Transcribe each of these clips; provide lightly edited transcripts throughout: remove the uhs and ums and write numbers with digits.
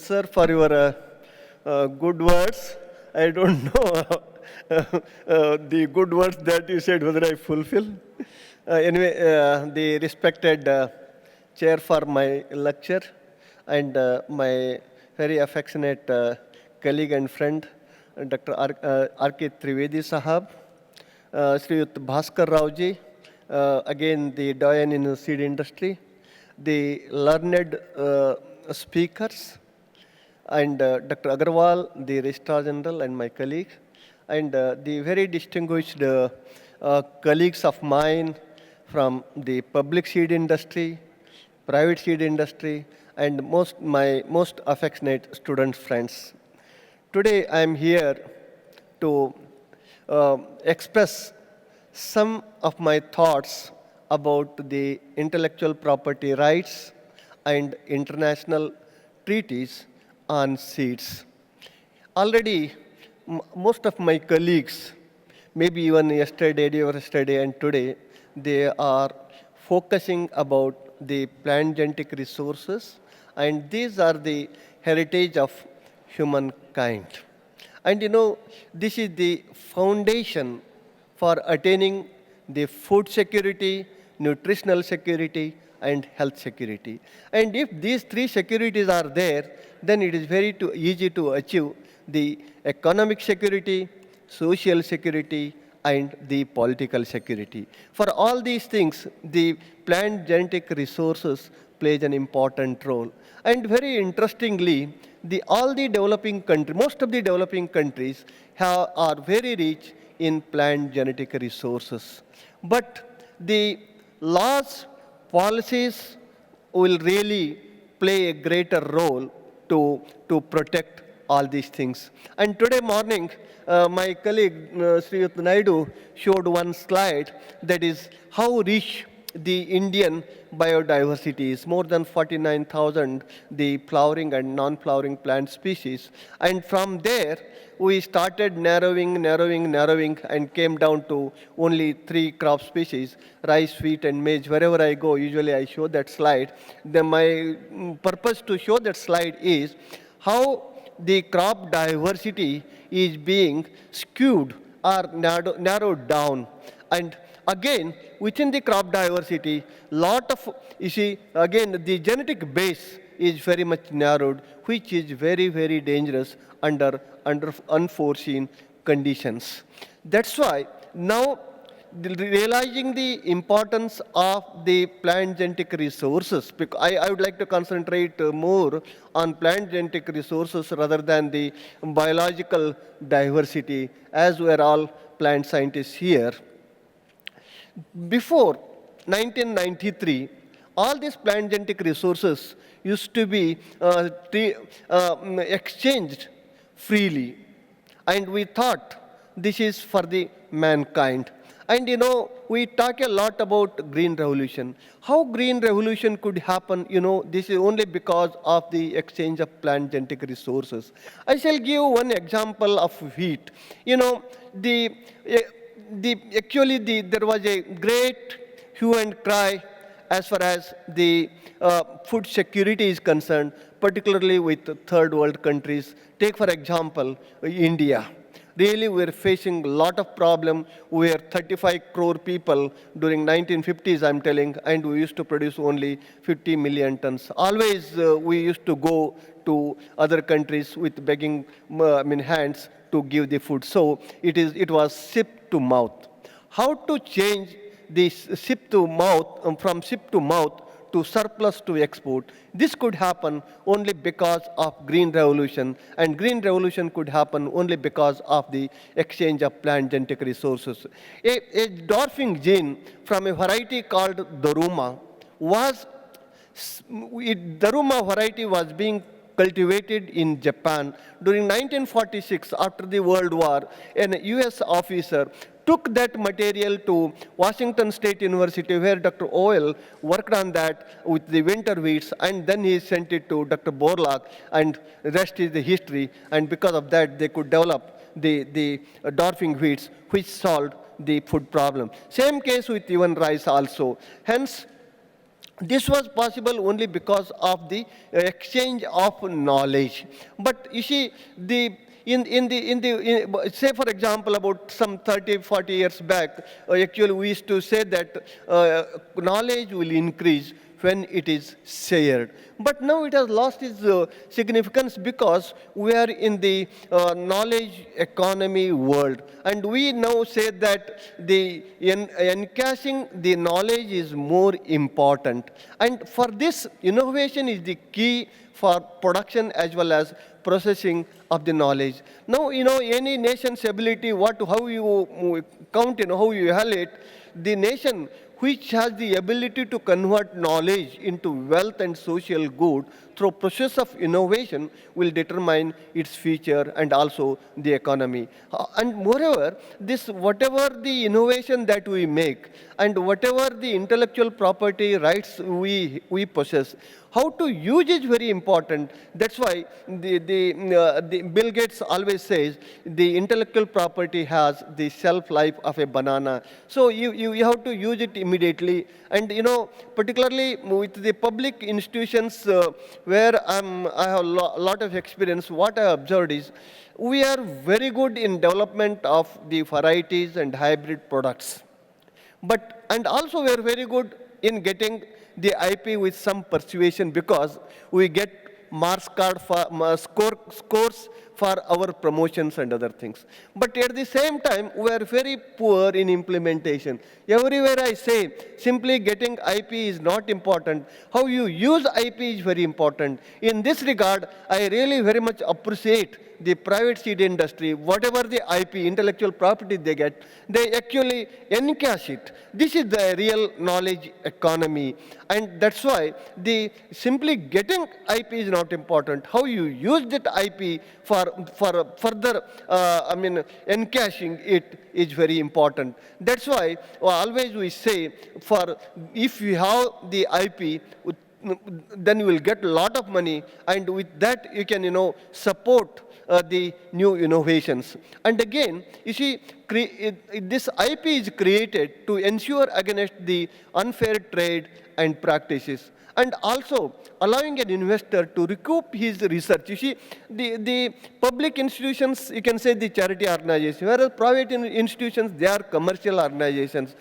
sir, for your good words. I don't know the good words that you said, whether I fulfill. Anyway, the respected chair for my lecture and my very affectionate colleague and friend, Dr. R.K. Trivedi Sahab, Sriyut Bhaskar Raoji, again the doyen in the seed industry, the learned speakers, and Dr. Agarwal, the Registrar General, and my colleagues, and the very distinguished colleagues of mine from the public seed industry, private seed industry, and my most affectionate student friends. Today I am here to express some of my thoughts about the intellectual property rights and international treaties on seeds. Already, most of my colleagues, maybe even yesterday, day or yesterday and today, they are focusing about the plant genetic resources, and these are the heritage of humankind. And this is the foundation for attaining the food security, nutritional security, and health security. And if these three securities are there, then it is very easy to achieve the economic security, social security, and the political security. For all these things, the plant genetic resources plays an important role. And very interestingly, all the developing countries, most of the developing countries are very rich in plant genetic resources. But the laws, policies will really play a greater role to protect all these things. And today morning, my colleague Sriyut Naidu showed one slide that is how rich the Indian biodiversity is, more than 49,000 the flowering and non-flowering plant species. And from there, we started narrowing and came down to only 3 crop species, rice, wheat, and maize. Wherever I go, usually I show that slide. Then my purpose to show that slide is how the crop diversity is being skewed or narrowed down. And again, within the crop diversity, again, the genetic base is very much narrowed, which is very, very dangerous under unforeseen conditions. That's why now, realizing the importance of the plant genetic resources, because I would like to concentrate more on plant genetic resources rather than the biological diversity, as we are all plant scientists here. Before 1993, all these plant genetic resources used to be exchanged freely. And we thought this is for the mankind. And we talk a lot about green revolution. How green revolution could happen, this is only because of the exchange of plant genetic resources. I shall give one example of wheat. There was a great hue and cry as far as the food security is concerned, particularly with third world countries. Take, for example, India. Really, we're facing a lot of problem. We are 35 crore people during 1950s, I'm telling, and we used to produce only 50 million tons. Always we used to go to other countries with begging hands to give the food. So it was sip to mouth. How to change this sip to mouth, from sip to mouth to surplus to export? This could happen only because of green revolution, and green revolution could happen only because of the exchange of plant genetic resources. A dwarfing gene from a variety called Daruma Daruma variety was being cultivated in Japan. During 1946, after the World War, an US officer took that material to Washington State University, where Dr. Oil worked on that with the winter wheats, and then he sent it to Dr. Borlaug, and the rest is the history. And because of that, they could develop the dwarfing wheats, which solved the food problem. Same case with even rice also. Hence, This was possible only because of the exchange of knowledge. But you see, say for example, about some 30, 40 years back, actually we used to say that knowledge will increase when it is shared. But now it has lost its significance because we are in the knowledge economy world. And we now say that the encashing the knowledge is more important. And for this, innovation is the key for production as well as processing of the knowledge. Now, any nation's ability, how you count, how you evaluate the nation which has the ability to convert knowledge into wealth and social good through process of innovation will determine its future and also the economy. And moreover, this whatever the innovation that we make and whatever the intellectual property rights we possess, how to use is very important. That's why the Bill Gates always says the intellectual property has the shelf life of a banana. So you have to use it immediately. And particularly with the public institutions where I have a lot of experience, what I observed is we are very good in development of the varieties and hybrid products. And also we are very good in getting the IP with some persuasion because we get marks card for scores for our promotions and other things. But at the same time, we are very poor in implementation. Everywhere I say, simply getting IP is not important. How you use IP is very important. In this regard, I really very much appreciate the private seed industry, whatever the IP, intellectual property they get, they actually encash it. This is the real knowledge economy. And that's why the simply getting IP is not important. How you use that IP for further, encashing it is very important. That's why always we say, if you have the IP, then you will get a lot of money, and with that you can, support the new innovations. And again, you see, this IP is created to ensure against the unfair trade and practices, and also allowing an investor to recoup his research. You see, the public institutions, you can say the charity organizations, whereas private institutions, they are commercial organizations.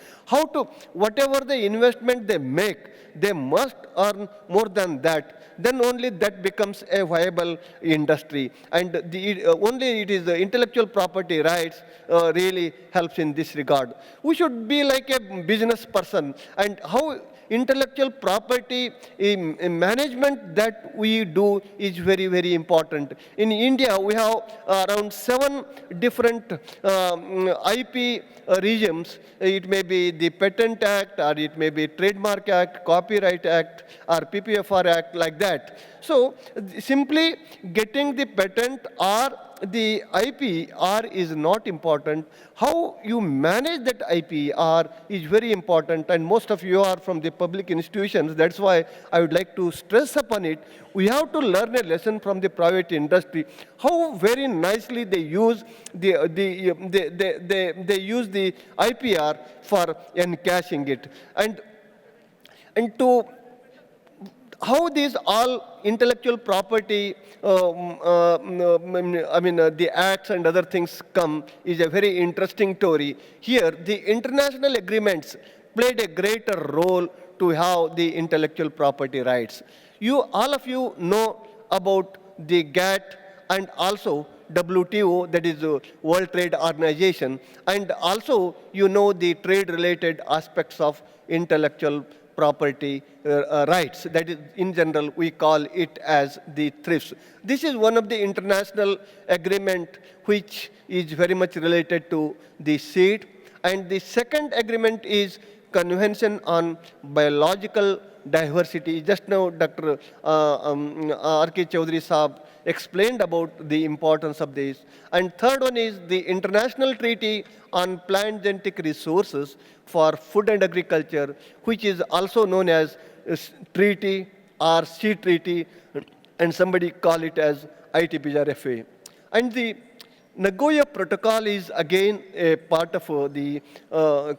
Whatever the investment they make, they must earn more than that. Then only that becomes a viable industry. And only it is the intellectual property rights really helps in this regard. We should be like a business person, and how intellectual property management that we do is very, very important. In India, we have around 7 different IP regimes. It may be the Patent Act, or it may be Trademark Act, Copyright Act, or PPV&FR Act, like that. So simply getting the patent or the IPR is not important. How you manage that IPR is very important, and most of you are from the public institutions. That's why I would like to stress upon it. We have to learn a lesson from the private industry, how very nicely they use they use the IPR for encashing it. And to how these all intellectual property, the acts and other things come is a very interesting story. Here, the international agreements played a greater role to have the intellectual property rights. All of you know about the GATT and also WTO, that is the World Trade Organization, and also you know the trade-related aspects of intellectual property rights. That is, in general, we call it as the TRIPS. This is one of the international agreement which is very much related to the seed. And the second agreement is Convention on Biological Diversity. Just now, Dr. R.K. Chaudhary Saab explained about the importance of this. And third one is the International Treaty on Plant Genetic Resources for Food and Agriculture, which is also known as treaty or seed treaty, and somebody call it as ITPRFA. And Nagoya Protocol is again a part of the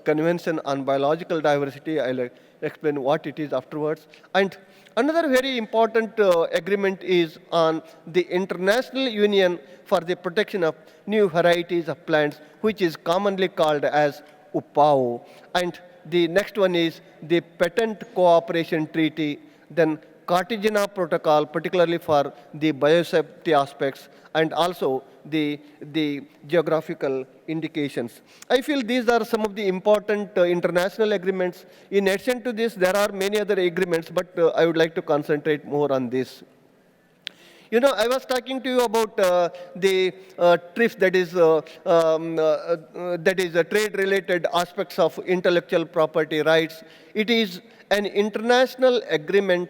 Convention on Biological Diversity. I'll explain what it is afterwards. And another very important agreement is on the International Union for the Protection of New Varieties of Plants, which is commonly called as UPAO. And the next one is the Patent Cooperation Treaty, then Cartagena Protocol, particularly for the biosafety aspects, and also the geographical indications. I feel these are some of the important international agreements. In addition to this, there are many other agreements, but I would like to concentrate more on this. You know, I was talking to you about the TRIPS, that is trade-related aspects of intellectual property rights. It is an international agreement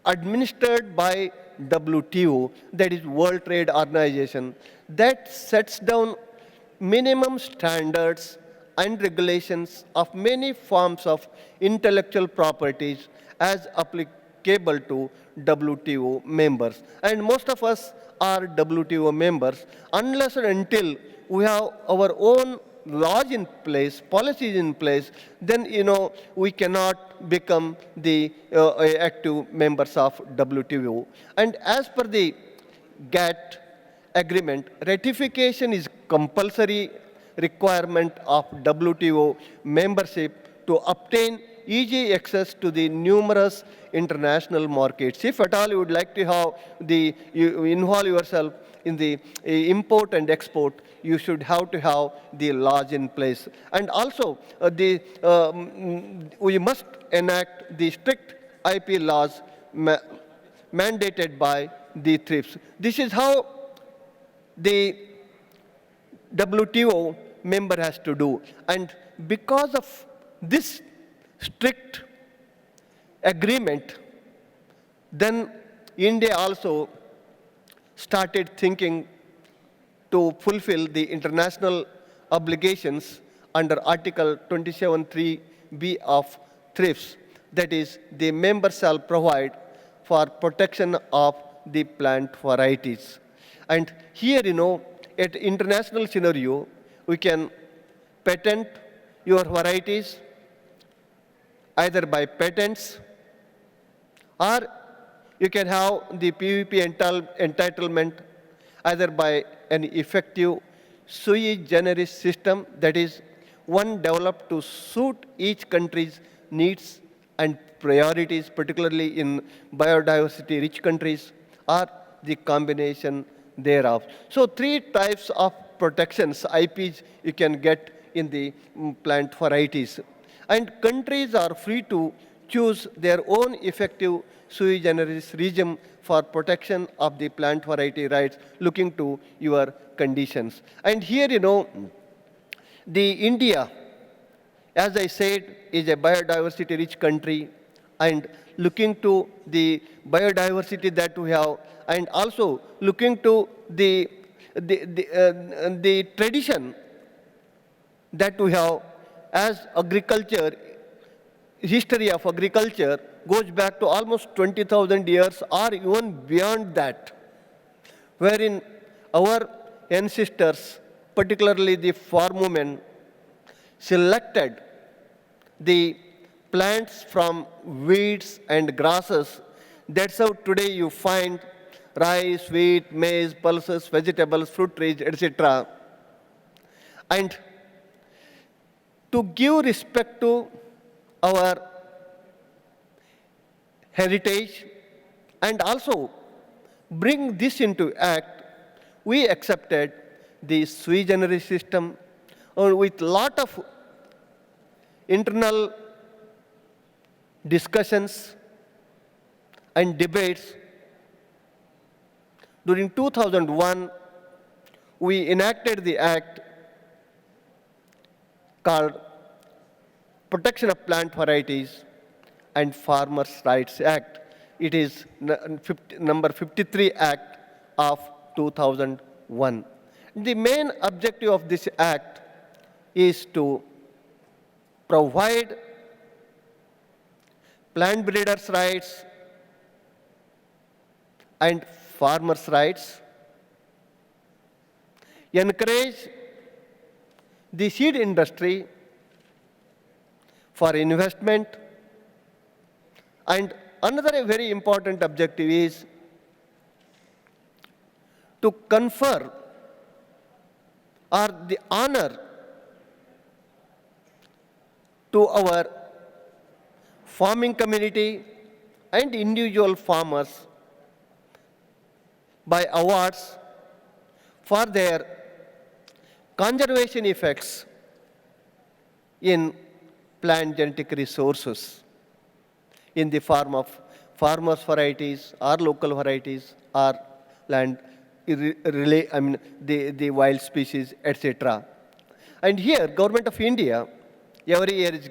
administered by WTO, that is World Trade Organization, that sets down minimum standards and regulations of many forms of intellectual properties as applicable to WTO members. And most of us are WTO members unless and until we have our own laws in place, policies in place, then we cannot become the active members of WTO. And as per the GATT agreement, ratification is compulsory requirement of WTO membership to obtain easy access to the numerous international markets. If at all you would like to have you involve yourself in the import and export, you should have to have the laws in place. And also, we must enact the strict IP laws mandated by the TRIPS. This is how the WTO member has to do. And because of this strict agreement, then India also started thinking to fulfill the international obligations under Article 27.3b of TRIPS. That is, the member shall provide for protection of the plant varieties. And here, at international scenario, we can patent your varieties either by patents, or you can have the PVP entitlement either by an effective sui generis system, that is, one developed to suit each country's needs and priorities, particularly in biodiversity-rich countries, or the combination thereof. So 3 types of protections, IPs, you can get in the plant varieties. And countries are free to choose their own effective sui generis regime for protection of the plant variety rights, looking to your conditions. And here, the India, as I said, is a biodiversity-rich country, and looking to the biodiversity that we have, and also looking to the tradition that we have, as agriculture, history of agriculture goes back to almost 20,000 years or even beyond that, wherein our ancestors, particularly the farm women, selected the plants from weeds and grasses. That's how today you find rice, wheat, maize, pulses, vegetables, fruit trees, etc. And to give respect to our heritage and also bring this into act, we accepted the sui generis system with lot of internal discussions and debates. During 2001, we enacted the act called Protection of Plant Varieties and Farmers' Rights Act. It is number 53 Act of 2001. The main objective of this act is to provide plant breeders' rights and farmers' rights, encourage the seed industry for investment. And another very important objective is to confer or the honor to our farming community and individual farmers by awards for their conservation effects in plant genetic resources in the form of farmers varieties or local varieties or land the wild species, etc. And here, Government of India every year is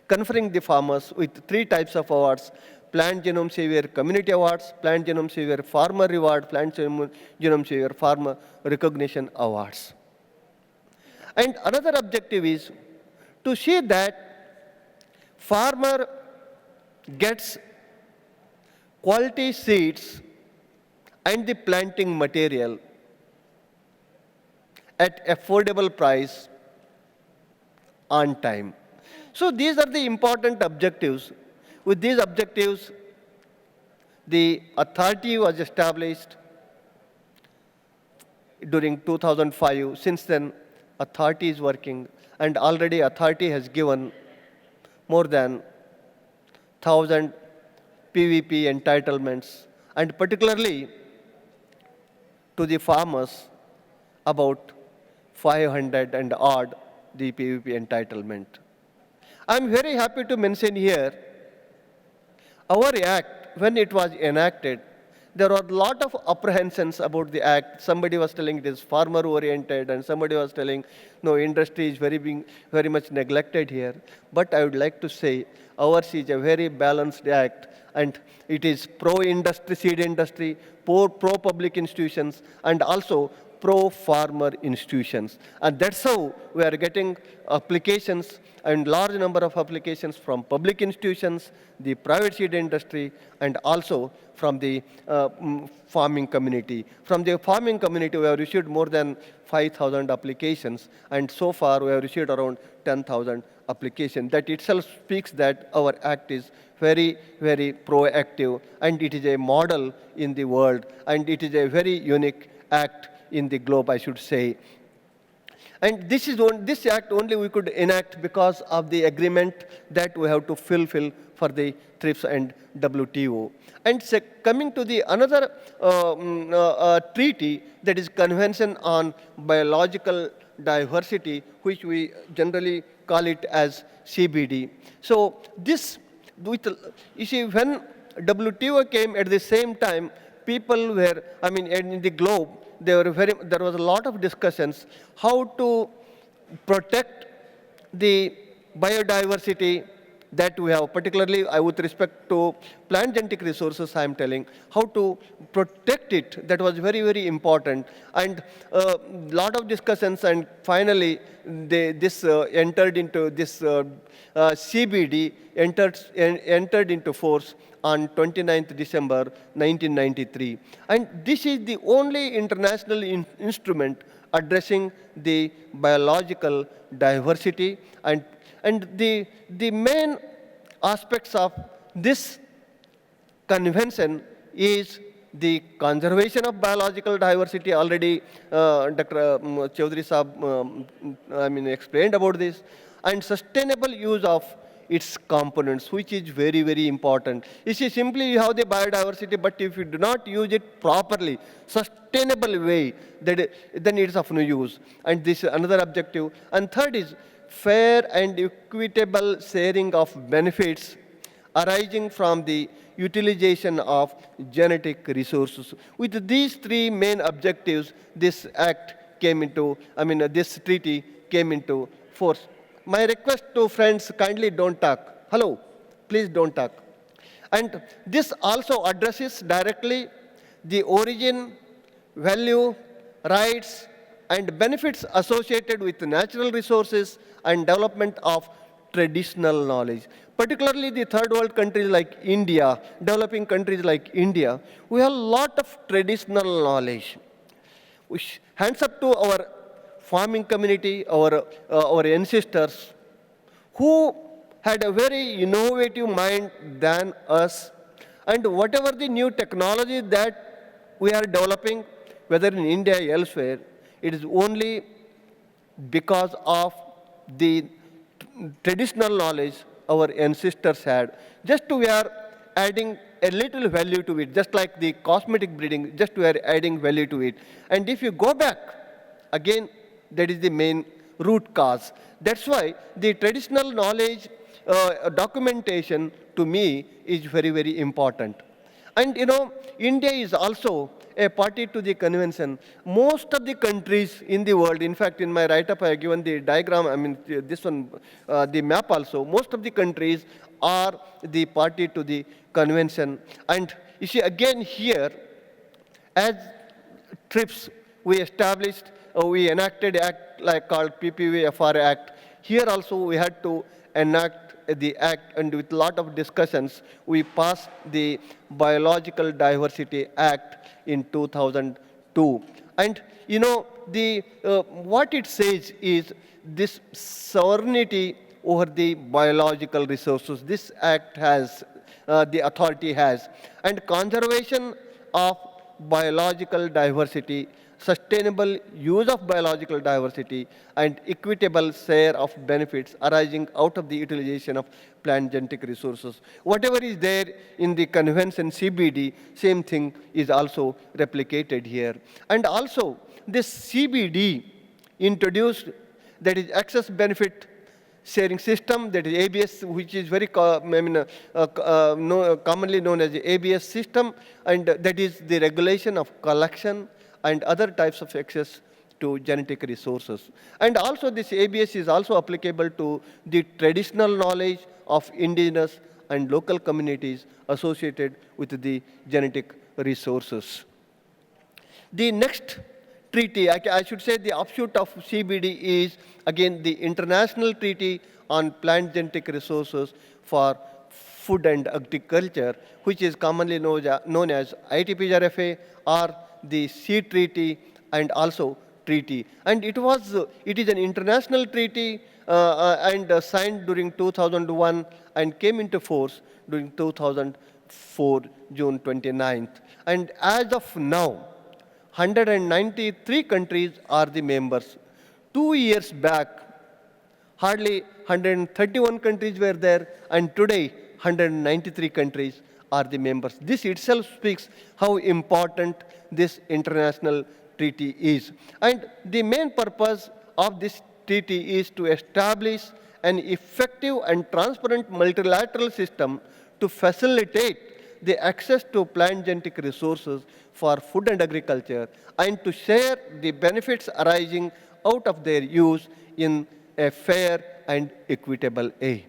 conferring the farmers with 3 types of awards: Plant Genome Savior Community Awards, Plant Genome Savior Farmer Reward, Plant Genome Savior Farmer Recognition Awards. And another objective is to see that farmer gets quality seeds and the planting material at affordable price on time. So these are the important objectives. With these objectives, the authority was established during 2005. Since then, authority is working, and already authority has given more than 1,000 PVP entitlements, and particularly to the farmers, about 500 and odd the PVP entitlement. I'm very happy to mention here, our act, when it was enacted, there were a lot of apprehensions about the act. Somebody was telling it is farmer-oriented, and somebody was telling, no, industry is very much neglected here. But I would like to say, ours is a very balanced act, and it is pro-industry, seed industry, pro-public institutions, and also pro-farmer institutions. And that's how we are getting applications, and large number of applications from public institutions, the private seed industry, and also from the farming community. From the farming community, we have received more than 5,000 applications, and so far we have received around 10,000 applications. That itself speaks that our act is very, very proactive, and it is a model in the world, and it is a very unique act in the globe, I should say. And this act only we could enact because of the agreement that we have to fulfill for the TRIPS and WTO. And coming to the another treaty, that is Convention on Biological Diversity, which we generally call it as CBD. So this, you see, when WTO came at the same time, people were, in the globe, there was a lot of discussions how to protect the biodiversity that we have, particularly with respect to plant genetic resources. I am telling how to protect it. That was very, very important, and a lot of discussions. And finally, this CBD entered into force on 29th December 1993. And this is the only international instrument addressing the biological diversity. And the main aspects of this convention is the conservation of biological diversity. Already Dr. Chaudhary Saab explained about this. And sustainable use of its components, which is very, very important. You see, simply you have the biodiversity, but if you do not use it properly, sustainable way, then it is of no use. And this is another objective. And third is fair and equitable sharing of benefits arising from the utilization of genetic resources. With these 3 main objectives, this act came into, this treaty came into force. My request to friends, kindly don't talk. Hello, please don't talk. And this also addresses directly the origin, value, rights, and benefits associated with natural resources and development of traditional knowledge. Particularly the third world countries like India, developing countries like India, we have a lot of traditional knowledge. Hands up to our farming community, our ancestors, who had a very innovative mind than us. And whatever the new technology that we are developing, whether in India or elsewhere, it is only because of the traditional knowledge our ancestors had. Just we are adding a little value to it, just like the cosmetic breeding, just we are adding value to it. And if you go back, again, that is the main root cause. That's why the traditional knowledge documentation to me is very, very important. And India is also a party to the convention. Most of the countries in the world, in fact, in my write-up, I have given the diagram, I mean, this one, the map also, most of the countries are the party to the convention. And you see, again here, as TRIPS, we enacted act like called PPV&FR Act. Here also we had to enact the act, and with a lot of discussions, we passed the Biological Diversity Act in 2002. And what it says is this sovereignty over the biological resources. This act has, the authority has, and conservation of biological diversity, sustainable use of biological diversity, and equitable share of benefits arising out of the utilization of plant genetic resources. Whatever is there in the convention CBD, same thing is also replicated here. And also, this CBD introduced, that is access benefit sharing system, that is ABS, which is very commonly known as the ABS system, and that is the regulation of collection and other types of access to genetic resources. And also this ABS is also applicable to the traditional knowledge of indigenous and local communities associated with the genetic resources. The next treaty, I should say the offshoot of CBD is again the International Treaty on Plant Genetic Resources for Food and Agriculture, which is commonly known as ITPRFA or the Sea Treaty and also Treaty. And it is an international treaty and signed during 2001 and came into force during 2004, June 29th. And as of now, 193 countries are the members. 2 years back, hardly 131 countries were there, and today 193 countries are the members. This itself speaks how important this international treaty is. And the main purpose of this treaty is to establish an effective and transparent multilateral system to facilitate the access to plant genetic resources for food and agriculture, and to share the benefits arising out of their use in a fair and equitable way.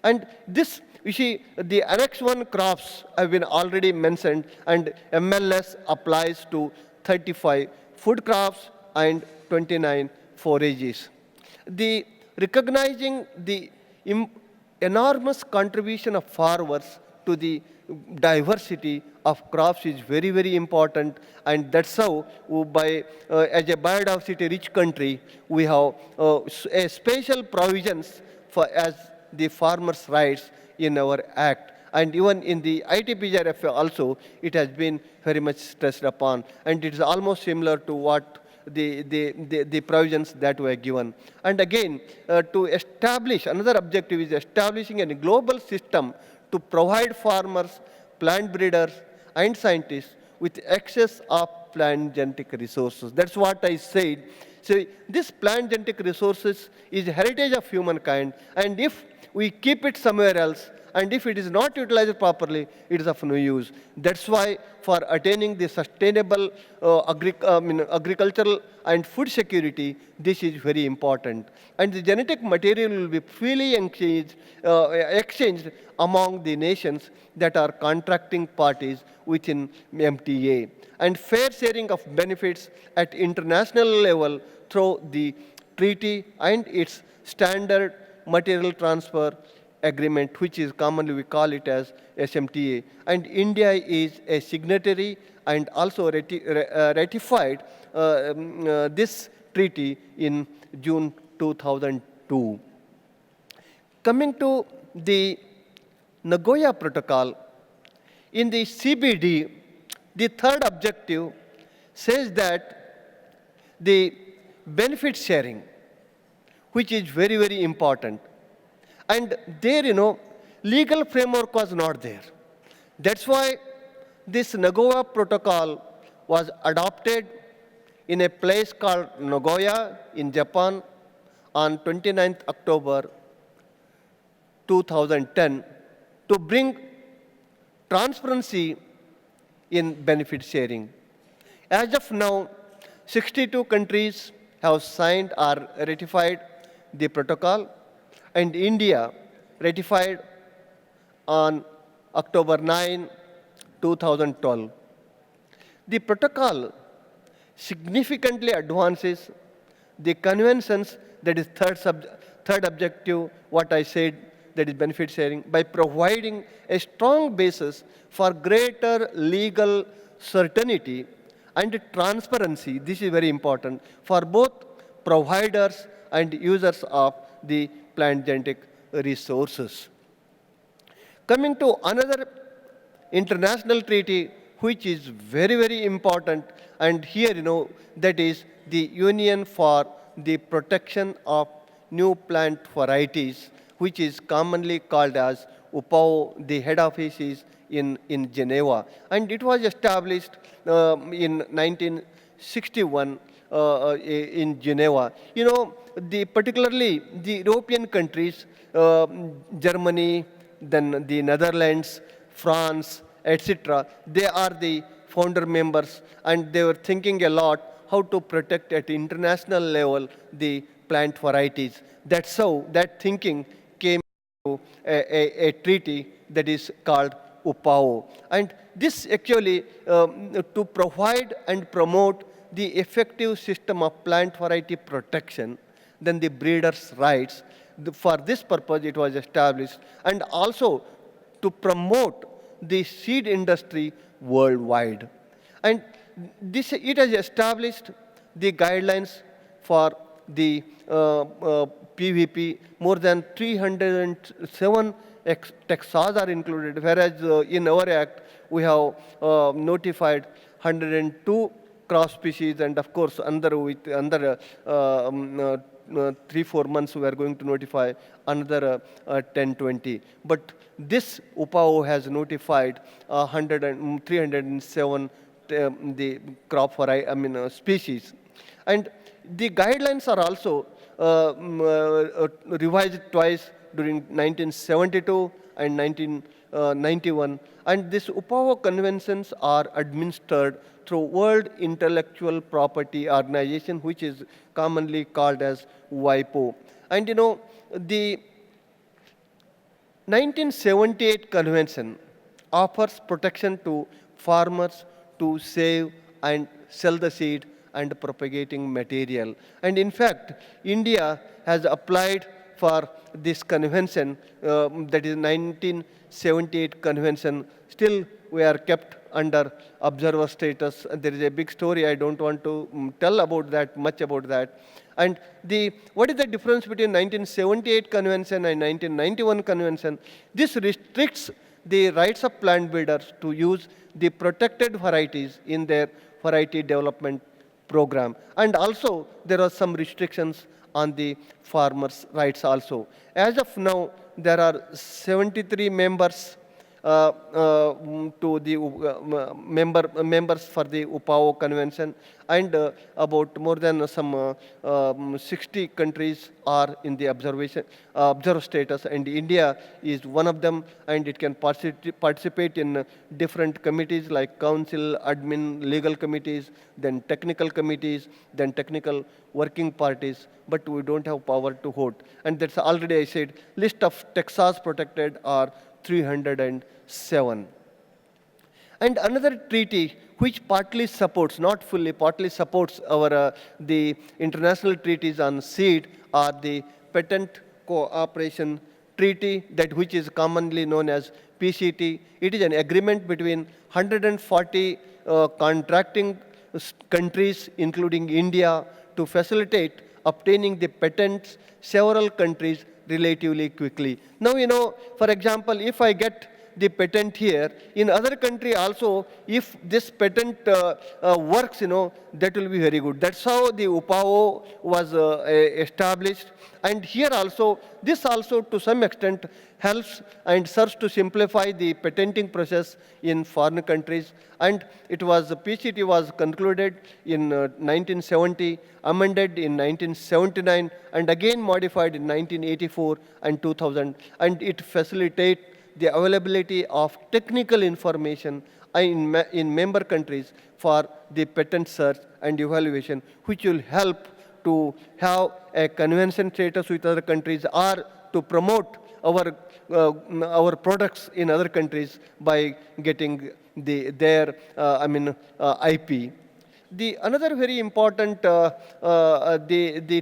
And this, you see, the Annex 1 crops have been already mentioned, and MLS applies to 35 food crops and 29 forages. The recognizing the enormous contribution of farmers to the diversity of crops is very, very important, and that's how as a biodiversity rich country, we have a special provisions for as the farmers' rights in our act. And even in the ITPRFA also, it has been very much stressed upon, and it is almost similar to what the provisions that were given. And again, to establish, another objective is establishing a global system to provide farmers, plant breeders, and scientists with access of plant genetic resources. That's what I said. So this plant genetic resources is heritage of humankind, and if we keep it somewhere else, and if it is not utilized properly, it is of no use. That's why for attaining the sustainable agricultural and food security, this is very important. And the genetic material will be freely exchanged among the nations that are contracting parties within MTA. And fair sharing of benefits at international level through the treaty and its standard material transfer agreement, which is commonly we call it as SMTA. And India is a signatory and also ratified this treaty in June 2002. Coming to the Nagoya Protocol, in the CBD, the third objective says that the benefit sharing, which is very, very important. And there, legal framework was not there. That's why this Nagoya Protocol was adopted in a place called Nagoya in Japan on 29th October 2010 to bring transparency in benefit sharing. As of now, 62 countries have signed or ratified the protocol, and India ratified on October 9, 2012. The protocol significantly advances the conventions, that is third objective, what I said, that is benefit sharing, by providing a strong basis for greater legal certainty and transparency. This is very important for both providers and users of the plant genetic resources. Coming to another international treaty which is very, very important, and here, that is the Union for the Protection of New Plant Varieties, which is commonly called as UPAO. The head office is in Geneva. And it was established in 1961 in Geneva. Particularly the European countries, Germany, then the Netherlands, France, etc., they are the founder members, and they were thinking a lot how to protect at international level the plant varieties. That's how that thinking came to a treaty that is called UPAO. And this actually to provide and promote the effective system of plant variety protection, then the breeders' rights. For this purpose, it was established, and also to promote the seed industry worldwide. And it has established the guidelines for the PVP. More than 307 taxas are included, whereas in our act, we have notified 102 cross species, and of course, under 3-4 months, we are going to notify another 10-20. But this UPAO has notified 307 the crop variety, species. And the guidelines are also revised twice during 1972 and 1991. And these UPAO conventions are administered through World Intellectual Property Organization, which is commonly called as WIPO. And the 1978 convention offers protection to farmers to save and sell the seed and propagating material. And in fact, India has applied for this convention, that is 1978 convention. Still, we are kept under observer status. There is a big story. I don't want to tell about that, much about that. And what is the difference between 1978 convention and 1991 convention? This restricts the rights of plant breeders to use the protected varieties in their variety development program. And also, there are some restrictions on the farmers' rights also. As of now, there are 73 members to the members for the UPAO convention, and about more than some 60 countries are in the observer status, and India is one of them, and it can participate in different committees like council, admin, legal committees, then technical committees, then technical working parties, but we don't have power to vote. And that's already I said, list of taxas protected are 307. And another treaty which partly supports, not fully, partly supports our the international treaties on seed are the Patent Cooperation treaty that which is commonly known as PCT. It is an agreement between 140 contracting countries, including India, to facilitate obtaining the patents several countries relatively quickly. Now, for example, if I get the patent here, in other country also, if this patent works, that will be very good. That's how the UPAO was established. And here also, this also to some extent helps and serves to simplify the patenting process in foreign countries. And PCT was concluded in 1970, amended in 1979, and again modified in 1984 and 2000. And it facilitates the availability of technical information in member countries for the patent search and evaluation, which will help to have a convention status with other countries or to promote our products in other countries by getting their IP. The another very important the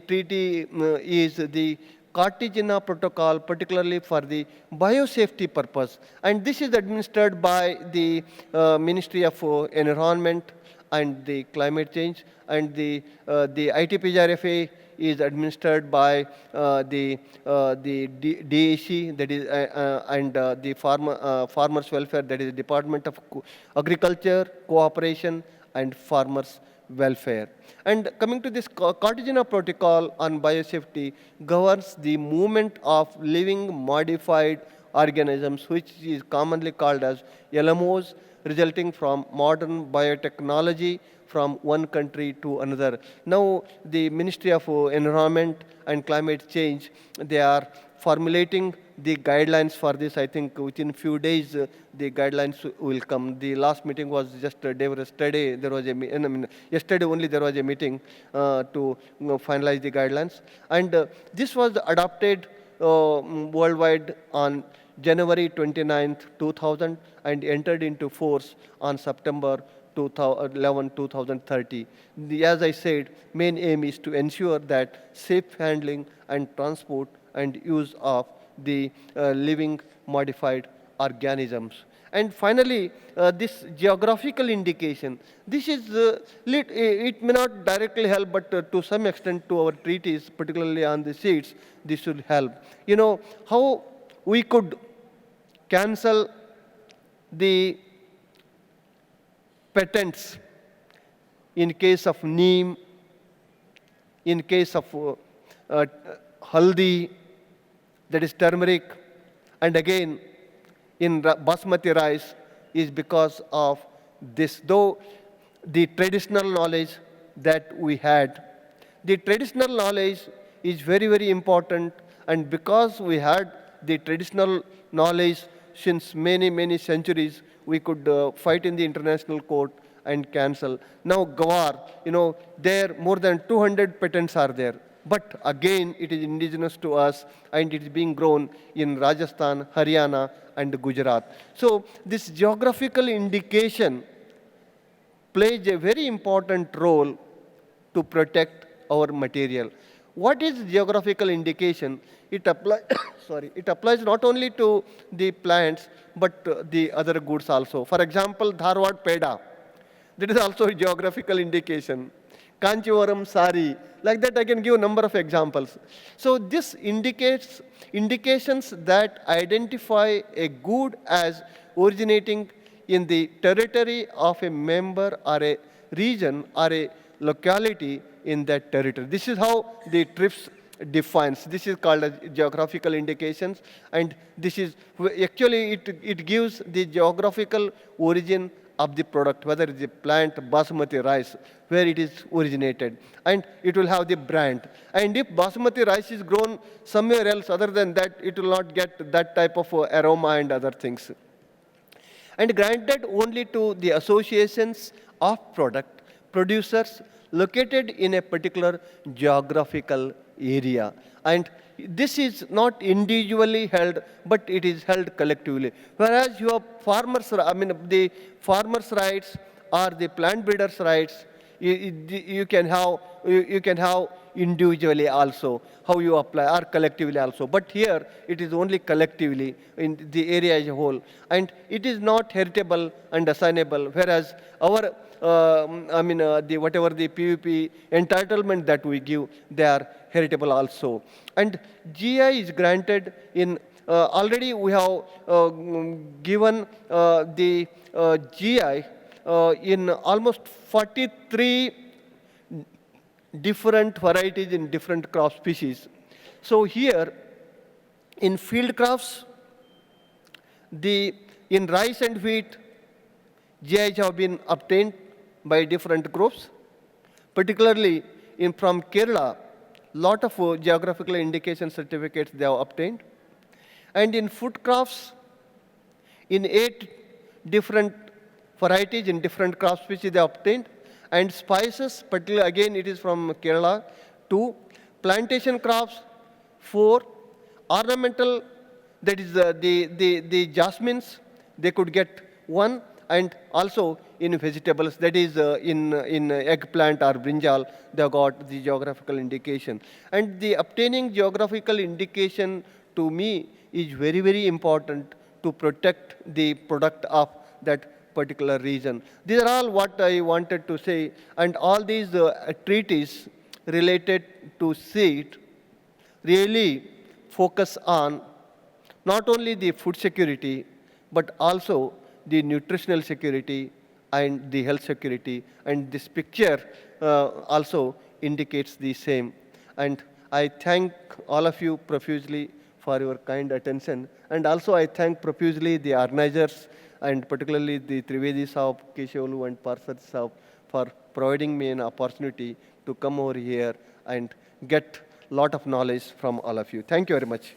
treaty is the Cartagena Protocol, particularly for the biosafety purpose. And this is administered by the Ministry of Environment and the Climate Change. And the ITPJRFA is administered by the DAC, that is, and the Farmers Welfare, that is Department of Agriculture, Cooperation, and Farmers Welfare. And coming to this Cartagena Protocol on biosafety governs the movement of living modified organisms, which is commonly called as LMOs, resulting from modern biotechnology from one country to another. Now, the Ministry of Environment and Climate Change, they are formulating the guidelines for this. I think within few days, the guidelines will come. The last meeting was just yesterday. There was yesterday only there was a meeting to finalize the guidelines. And this was adopted worldwide on January 29th, 2000, and entered into force on September 11, 2030. As I said, main aim is to ensure that safe handling and transport and use of the living modified organisms. And finally, this geographical indication, this is, it may not directly help, but to some extent to our treaties, particularly on the seeds, this should help. How we could cancel the patents in case of neem, in case of haldi, that is turmeric, and again in basmati rice, is because of this. Though the traditional knowledge that we had, the traditional knowledge is very, very important, and because we had the traditional knowledge since many, many centuries, we could fight in the international court and cancel. Now, Gawar, there more than 200 patents are there. But again, it is indigenous to us, and it is being grown in Rajasthan, Haryana, and Gujarat. So this geographical indication plays a very important role to protect our material. What is geographical indication? It applies not only to the plants, but the other goods also. For example, Dharwad Peda, that is also a geographical indication. Kanchivaram sari, like that I can give a number of examples. So this indicates indications that identify a good as originating in the territory of a member or a region or a locality in that territory. This is how the TRIPS defines. This is called as geographical indications, and this is actually it gives the geographical origin of the product, whether it's a plant, basmati rice, where it is originated, and it will have the brand. And if basmati rice is grown somewhere else other than that, it will not get that type of aroma and other things. And granted only to the associations of product producers located in a particular geographical area. And this is not individually held, but it is held collectively. Whereas your the farmers' rights or the plant breeders' rights, you can have individually also, how you apply, or collectively also. But here, it is only collectively in the area as a whole. And it is not heritable and assignable, whereas our whatever the PVP entitlement that we give, they are heritable also. And GI is granted in, already we have given the GI in almost 43 different varieties in different crop species. So here, in field crops, in rice and wheat, GIs have been obtained by different groups, particularly from Kerala, lot of geographical indication certificates they have obtained. And in food crops, in 8 different varieties in different crop species they obtained. And spices, particularly again it is from Kerala, 2. Plantation crops, 4. Ornamental, that is the jasmines, they could get 1. And also in vegetables, that is in eggplant or brinjal, they got the geographical indication. And the obtaining geographical indication to me is very, very important to protect the product of that particular region. These are all what I wanted to say. And all these treaties related to seed really focus on not only the food security, but also the nutritional security and the health security. And this picture also indicates the same. And I thank all of you profusely for your kind attention. And also I thank profusely the organizers, and particularly the Trivedi Saab, Keshavalu and Parsad Saab, for providing me an opportunity to come over here and get a lot of knowledge from all of you. Thank you very much.